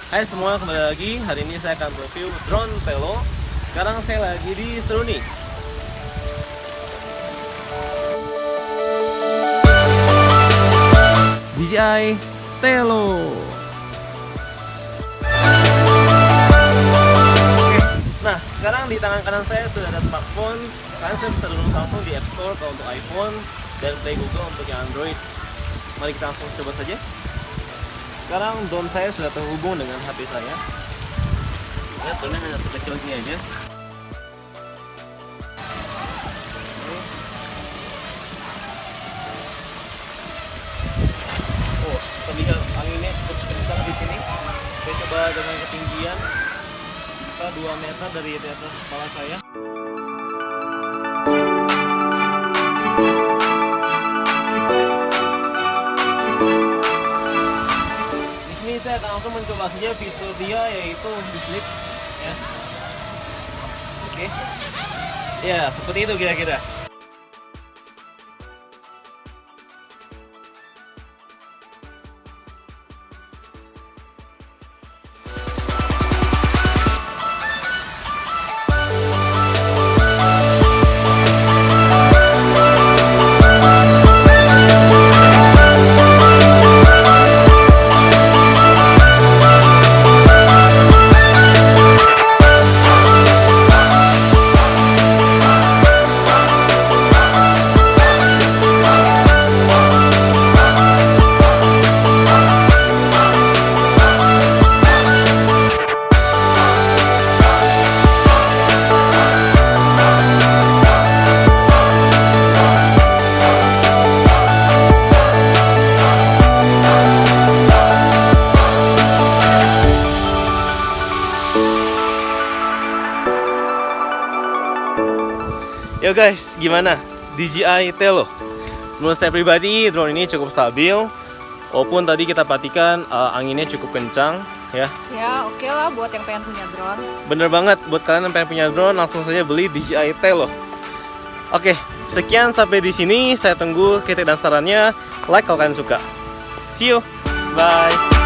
Hai semua, kembali lagi. Hari ini saya akan review drone Tello. Sekarang saya lagi di Seruni. DJI Tello. Oke. Nah, sekarang di tangan kanan saya sudah ada smartphone. Kalian bisa download langsung di App Store kalau untuk iPhone dan Play Google untuk yang Android. Mari kita langsung coba saja. Sekarang drone saya sudah terhubung dengan HP saya. Ya, drone hanya sekecil ini aja. Oh, terlihat anginnya cukup kencang di sini. Saya coba dengan ketinggian bisa 2 meter dari atas kepala saya. Saya akan langsung mencoba saja fitur dia, yaitu di flip ya. Oke. Ya, seperti itu kira-kira. Yo guys, gimana DJI Tello? Menurut saya pribadi, drone ini cukup stabil. Walaupun tadi kita perhatikan anginnya cukup kencang ya. Ya oke lah buat yang pengen punya drone. Bener banget, buat kalian yang pengen punya drone langsung saja beli DJI Tello. Oke, sekian sampai di sini. Saya tunggu kritik dan sarannya. Like kalau kalian suka. See you, bye.